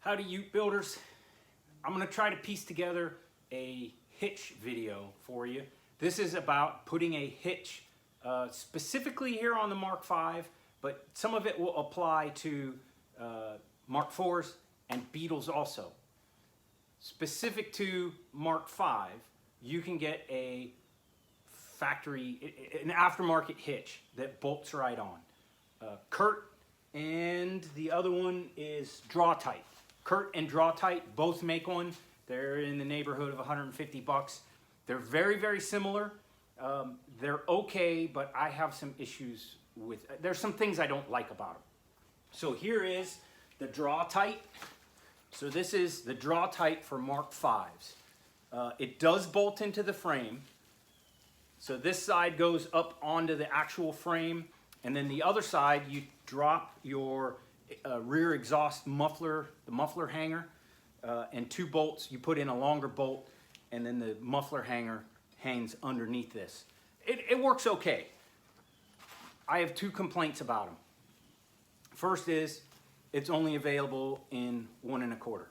Howdy Ute builders. I'm going to try to piece together a hitch video for you. This is about putting a hitch specifically here on the Mark V, but some of it will apply to Mark IVs and Beetles also. Specific to Mark V, you can get a an aftermarket hitch that bolts right on. Curt and the other one is Draw-Tite. Curt and Draw-Tite both make one. They're in the neighborhood of 150 bucks. They're very, very similar. They're okay, but I have some issues with, there's some things I don't like about them. So here is the Draw-Tite. So this is the Draw-Tite for Mark Vs. It does bolt into the frame. So this side goes up onto the actual frame, and then the other side you drop your rear exhaust muffler, the muffler hanger, and two bolts. You put in a longer bolt, and then the muffler hanger hangs underneath this. It works okay. I have two complaints about them. First is it's only available in 1 1/4.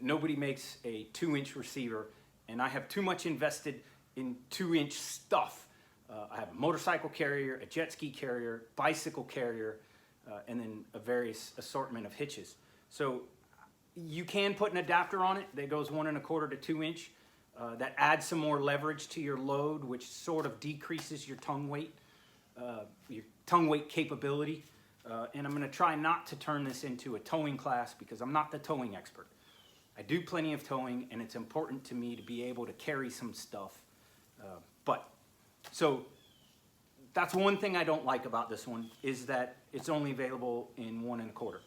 Nobody makes a 2-inch receiver, and I have too much invested in 2-inch stuff. I have a motorcycle carrier, a jet ski carrier, bicycle carrier, and then a various assortment of hitches. So you can put an adapter on it that goes 1 1/4 to 2-inch. That adds some more leverage to your load, which sort of decreases your tongue weight capability. And I'm going to try not to turn this into a towing class because I'm not the towing expert. I do plenty of towing, and it's important to me to be able to carry some stuff. So that's one thing I don't like about this one, is that it's only available in 1 1/4.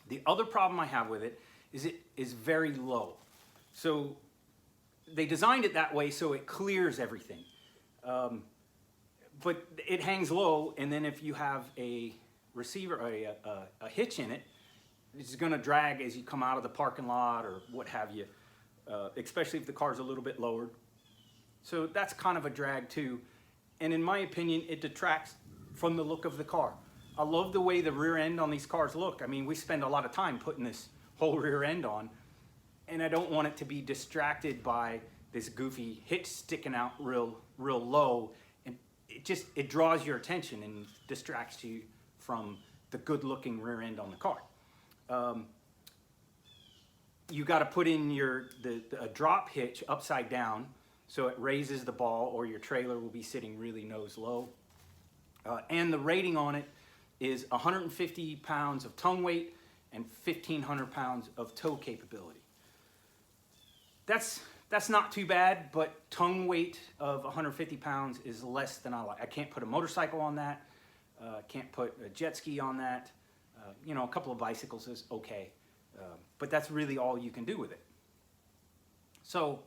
The other problem I have with it is very low. So they designed it that way so it clears everything. But it hangs low, and then if you have a receiver or a hitch in it, it's going to drag as you come out of the parking lot or what have you, especially if the car's a little bit lowered. So that's kind of a drag too. And in my opinion, it detracts from the look of the car. I love the way the rear end on these cars look. I mean, we spend a lot of time putting this whole rear end on, and I don't want it to be distracted by this goofy hitch sticking out real low. And it draws your attention and distracts you from the good looking rear end on the car. You got to put in a drop hitch upside down, so it raises the ball, or your trailer will be sitting really nose low. And the rating on it is 150 pounds of tongue weight and 1,500 pounds of tow capability. That's not too bad, but tongue weight of 150 pounds is less than I like. I can't put a motorcycle on that. Can't put a jet ski on that. A couple of bicycles is okay. But that's really all you can do with it. So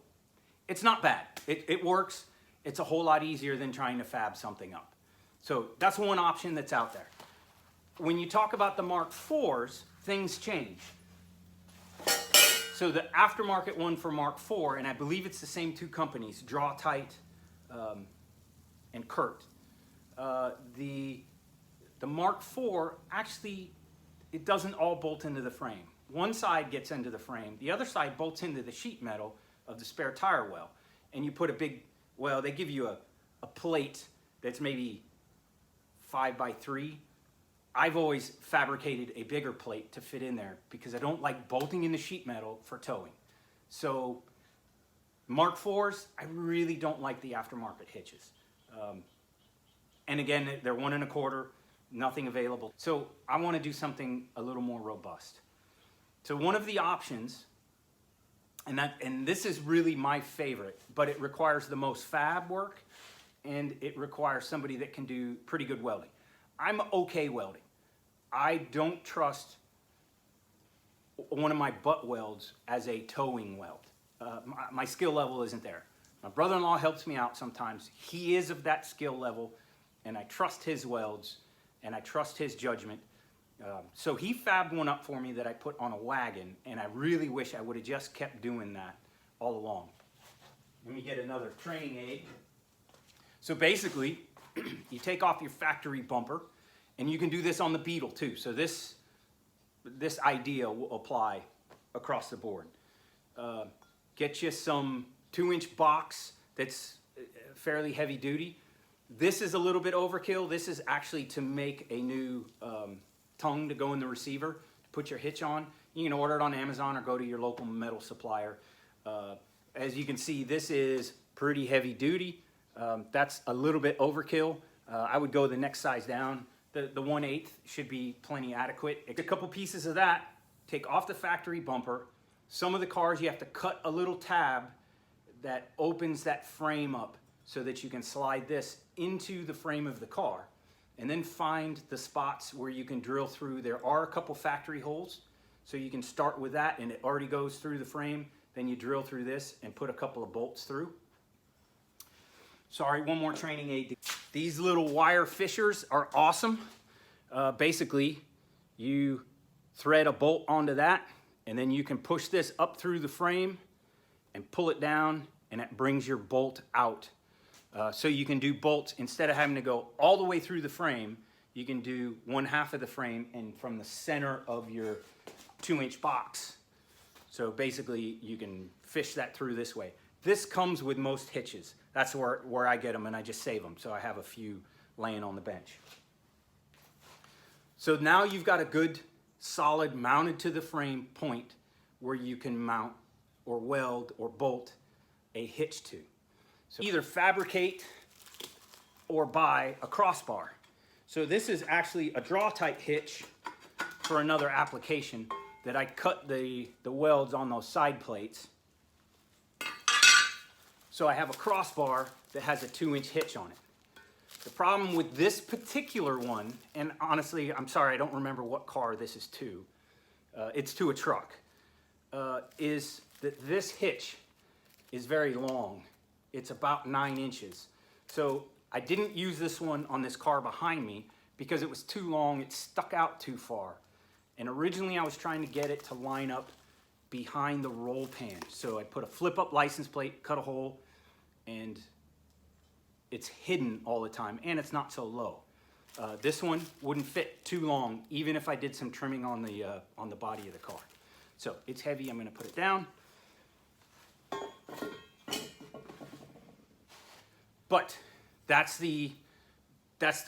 it's not bad. It works. It's a whole lot easier than trying to fab something up. So that's one option that's out there. When you talk about the Mark IVs, things change. So the aftermarket one for Mark IV, and I believe it's the same two companies, Draw-Tite and Curt. The Mark IV, actually, it doesn't all bolt into the frame. One side gets into the frame. The other side bolts into the sheet metal of the spare tire well. And you put a big, well, they give you a plate that's maybe 5 by 3. I've always fabricated a bigger plate to fit in there because I don't like bolting in the sheet metal for towing. So Mark IVs, I really don't like the aftermarket hitches. And again, they're 1 1/4, nothing available. So I want to do something a little more robust. So one of the options, and this is really my favorite, but it requires the most fab work, and it requires somebody that can do pretty good welding. I'm okay welding. I don't trust one of my butt welds as a towing weld. My skill level isn't there. My brother-in-law helps me out sometimes. He is of that skill level, and I trust his welds, and I trust his judgment. So he fabbed one up for me that I put on a wagon, and I really wish I would have just kept doing that all along. Let me get another training aid. So basically, you take off your factory bumper, and you can do this on the Beetle too. So this this idea will apply across the board. Get you some 2-inch box that's fairly heavy duty. This is a little bit overkill. This is actually to make a new tongue to go in the receiver, to put your hitch on. You can order it on Amazon or go to your local metal supplier. As you can see, this is pretty heavy duty. That's a little bit overkill. I would go the next size down. The 1/8 should be plenty adequate. A couple pieces of that, take off the factory bumper. Some of the cars you have to cut a little tab that opens that frame up so that you can slide this into the frame of the car, and then find the spots where you can drill through. There are a couple factory holes, so you can start with that and it already goes through the frame. Then you drill through this and put a couple of bolts through. Sorry, one more training aid. These little wire fishers are awesome. Basically, you thread a bolt onto that, and then you can push this up through the frame and pull it down, and it brings your bolt out. So you can do bolts, instead of having to go all the way through the frame, you can do 1/2 of the frame and from the center of your 2-inch box. So basically you can fish that through this way. This comes with most hitches. That's where I get them, and I just save them. So I have a few laying on the bench. So now you've got a good solid mounted to the frame point where you can mount or weld or bolt a hitch to. So either fabricate or buy a crossbar. So this is actually a Draw-Tite hitch for another application that I cut the welds on those side plates. So I have a crossbar that has a 2-inch hitch on it. The problem with this particular one, and honestly, I'm sorry, I don't remember what car this is to. It's to a truck. Is that this hitch is very long. It's about 9 inches. So I didn't use this one on this car behind me because it was too long. It stuck out too far. And originally I was trying to get it to line up behind the roll pan. So I put a flip up license plate, cut a hole, and it's hidden all the time, and it's not so low. This one wouldn't fit too long, even if I did some trimming on the body of the car. So it's heavy. I'm going to put it down. But that's the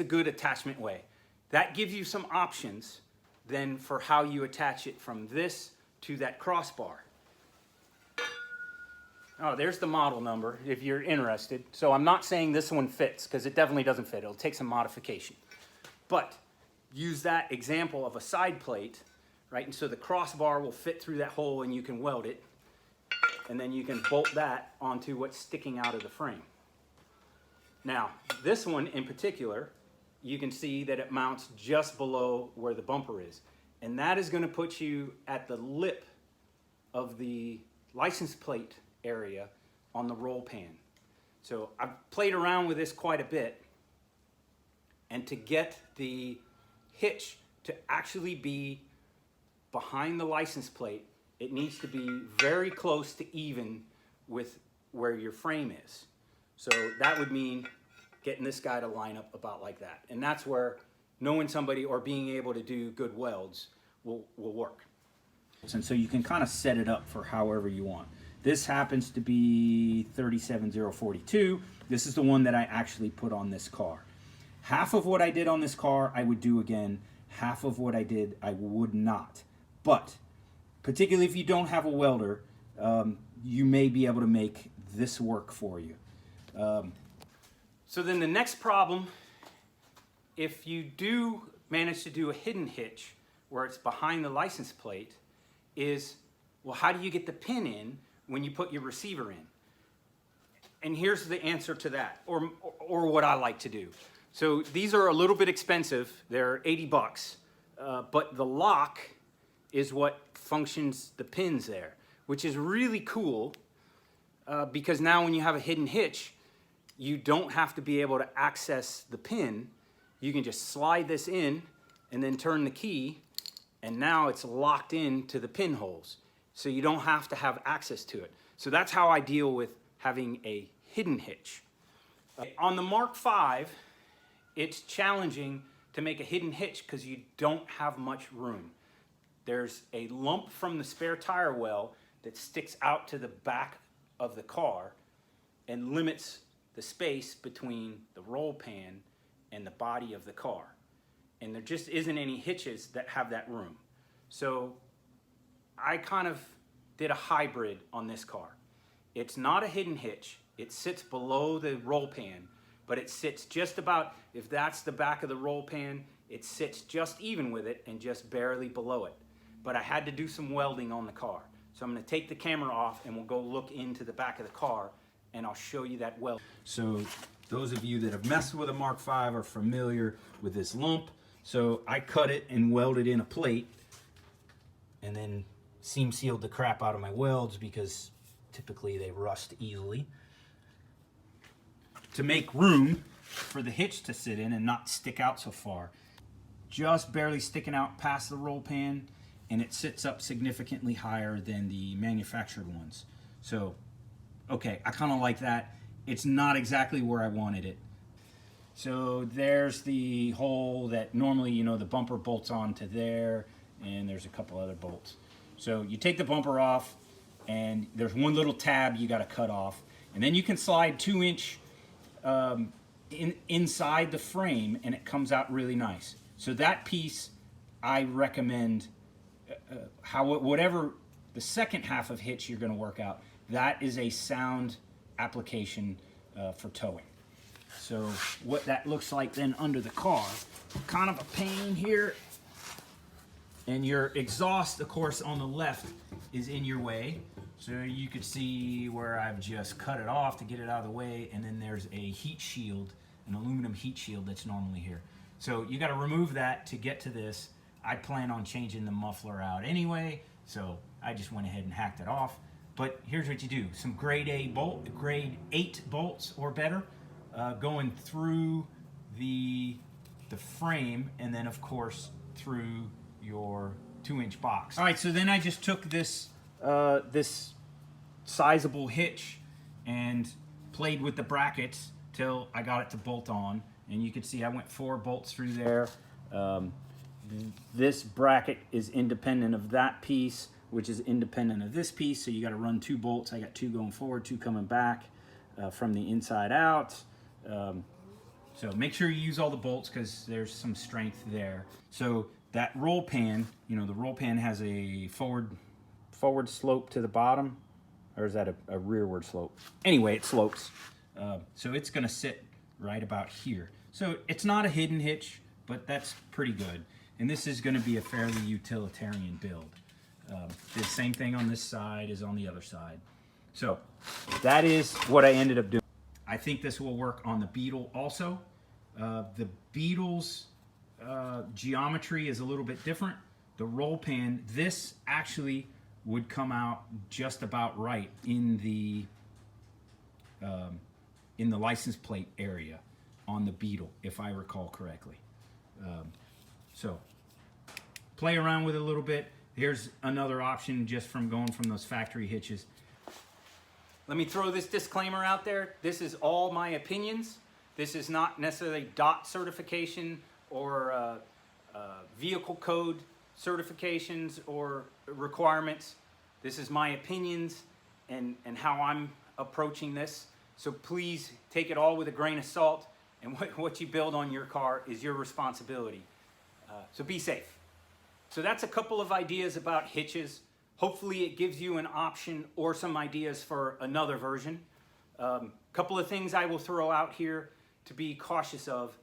good attachment way. That gives you some options then for how you attach it from this to that crossbar. Oh, there's the model number if you're interested. So I'm not saying this one fits, because it definitely doesn't fit. It'll take some modification. But use that example of a side plate, right? And so the crossbar will fit through that hole and you can weld it. And then you can bolt that onto what's sticking out of the frame. Now, this one in particular, you can see that it mounts just below where the bumper is. And that is going to put you at the lip of the license plate area on the roll pan. So I've played around with this quite a bit, and to get the hitch to actually be behind the license plate, it needs to be very close to even with where your frame is. So that would mean getting this guy to line up about like that, and that's where knowing somebody or being able to do good welds will work. And so you can kind of set it up for however you want. This happens to be 37042. This is the one that I actually put on this car. Half of what I did on this car I would do again. Half of what I did I would not. But particularly if you don't have a welder, you may be able to make this work for you. So then the next problem, if you do manage to do a hidden hitch where it's behind the license plate, is, well, how do you get the pin in when you put your receiver in? And here's the answer to that, or what I like to do. So these are a little bit expensive. They're 80 bucks, but the lock is what functions the pins there, which is really cool because now when you have a hidden hitch, you don't have to be able to access the pin. You can just slide this in and then turn the key, and now it's locked into the pinholes. So you don't have to have access to it. So that's how I deal with having a hidden hitch. On the Mark V, it's challenging to make a hidden hitch because you don't have much room. there's a lump from the spare tire well that sticks out to the back of the car and limits the space between the roll pan and the body of the car. And there just isn't any hitches that have that room. So I kind of did a hybrid on this car. It's not a hidden hitch. It sits below the roll pan, but it sits just about, if that's the back of the roll pan, it sits just even with it and just barely below it. But I had to do some welding on the car. So I'm gonna take the camera off and we'll go look into the back of the car and I'll show you that weld. So those of you that have messed with a Mark V are familiar with this lump. So I cut it and welded in a plate and then seam sealed the crap out of my welds because typically they rust easily, to make room for the hitch to sit in and not stick out so far. Just barely sticking out past the roll pan, and it sits up significantly higher than the manufactured ones. So, okay, I kind of like that. It's not exactly where I wanted it. So there's the hole that normally, you know, the bumper bolts onto there, and there's a couple other bolts. So you take the bumper off, and there's one little tab you got to cut off, and then you can slide 2-inch inside the frame, and it comes out really nice. So that piece, I recommend, whatever the second half of hitch you're going to work out, that is a sound application for towing. So what that looks like then under the car, kind of a pain here, and your exhaust, of course, on the left is in your way. So you could see where I've just cut it off to get it out of the way, and then there's a heat shield, an aluminum heat shield that's normally here. So you got to remove that to get to this. I plan on changing the muffler out anyway, so I just went ahead and hacked it off. But here's what you do: some grade 8 bolts or better, going through the frame, and then of course through your 2-inch box. All right, so then I just took this this sizable hitch and played with the brackets till I got it to bolt on, and you can see I went 4 bolts through there. This bracket is independent of that piece, which is independent of this piece, so you got to run 2 bolts. I got 2 going forward, 2 coming back from the inside out. So make sure you use all the bolts because there's some strength there. So that roll pan, you know, the roll pan has a forward slope to the bottom, or is that a rearward slope? Anyway, it slopes. So it's going to sit right about here. So it's not a hidden hitch, but that's pretty good. And this is going to be a fairly utilitarian build. The same thing on this side as on the other side. So that is what I ended up doing. I think this will work on the Beetle also. The Beetle's geometry is a little bit different. The roll pan, this actually would come out just about right in the license plate area on the Beetle, if I recall correctly. So play around with it a little bit. Here's another option just from going from those factory hitches. Let me throw this disclaimer out there. This is all my opinions. This is not necessarily DOT certification or vehicle code certifications or requirements. This is my opinions and how I'm approaching this. So please take it all with a grain of salt, and what you build on your car is your responsibility. So be safe. So that's a couple of ideas about hitches. Hopefully it gives you an option or some ideas for another version. Couple of things I will throw out here to be cautious of.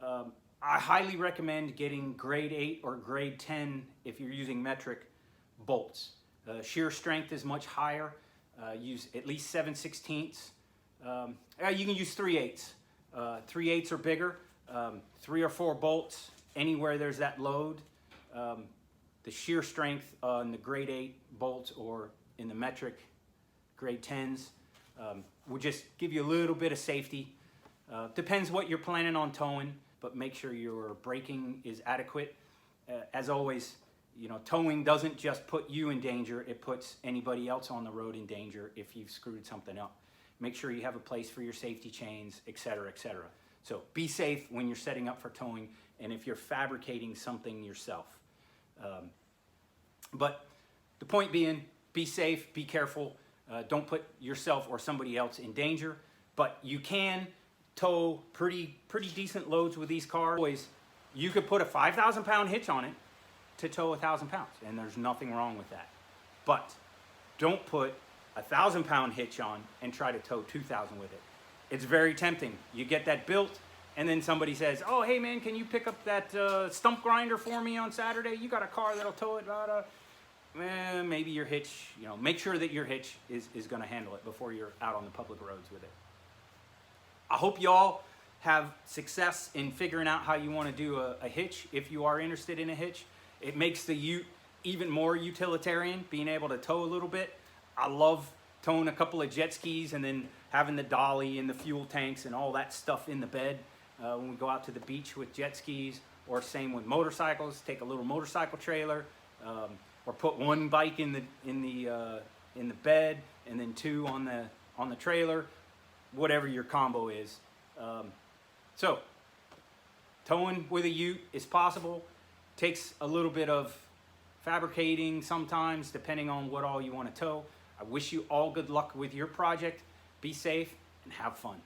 I highly recommend getting grade 8 or grade 10 if you're using metric bolts. Shear strength is much higher. Use at least 7/16. You can use 3/8. 3/8 or bigger. 3 or 4 bolts anywhere there's that load. The shear strength on the grade 8 bolts or in the metric grade 10s will just give you a little bit of safety. Depends what you're planning on towing, but make sure your braking is adequate. As always, you know, towing doesn't just put you in danger, it puts anybody else on the road in danger if you've screwed something up. Make sure you have a place for your safety chains, etc., etc. So be safe when you're setting up for towing and if you're fabricating something yourself. But the point being, be safe, be careful. Don't put yourself or somebody else in danger. But you can tow pretty decent loads with these cars. Always, you could put a 5,000 pound hitch on it to tow 1,000 pounds, and there's nothing wrong with that. But don't put a 1,000 pound hitch on and try to tow 2,000 with it. It's very tempting. You get that built, and then somebody says, oh, hey man, can you pick up that stump grinder for me on Saturday? You got a car that'll tow it, maybe your hitch, make sure that your hitch is gonna handle it before you're out on the public roads with it. I hope y'all have success in figuring out how you wanna do a hitch if you are interested in a hitch. It makes the Ute even more utilitarian, being able to tow a little bit. I love towing a couple of jet skis and then having the dolly and the fuel tanks and all that stuff in the bed when we go out to the beach with jet skis, or same with motorcycles. Take a little motorcycle trailer, or put one bike in the bed and then two on the trailer, whatever your combo is. So towing with a Ute is possible. Takes a little bit of fabricating sometimes, depending on what all you want to tow. I wish you all good luck with your project. Be safe and have fun.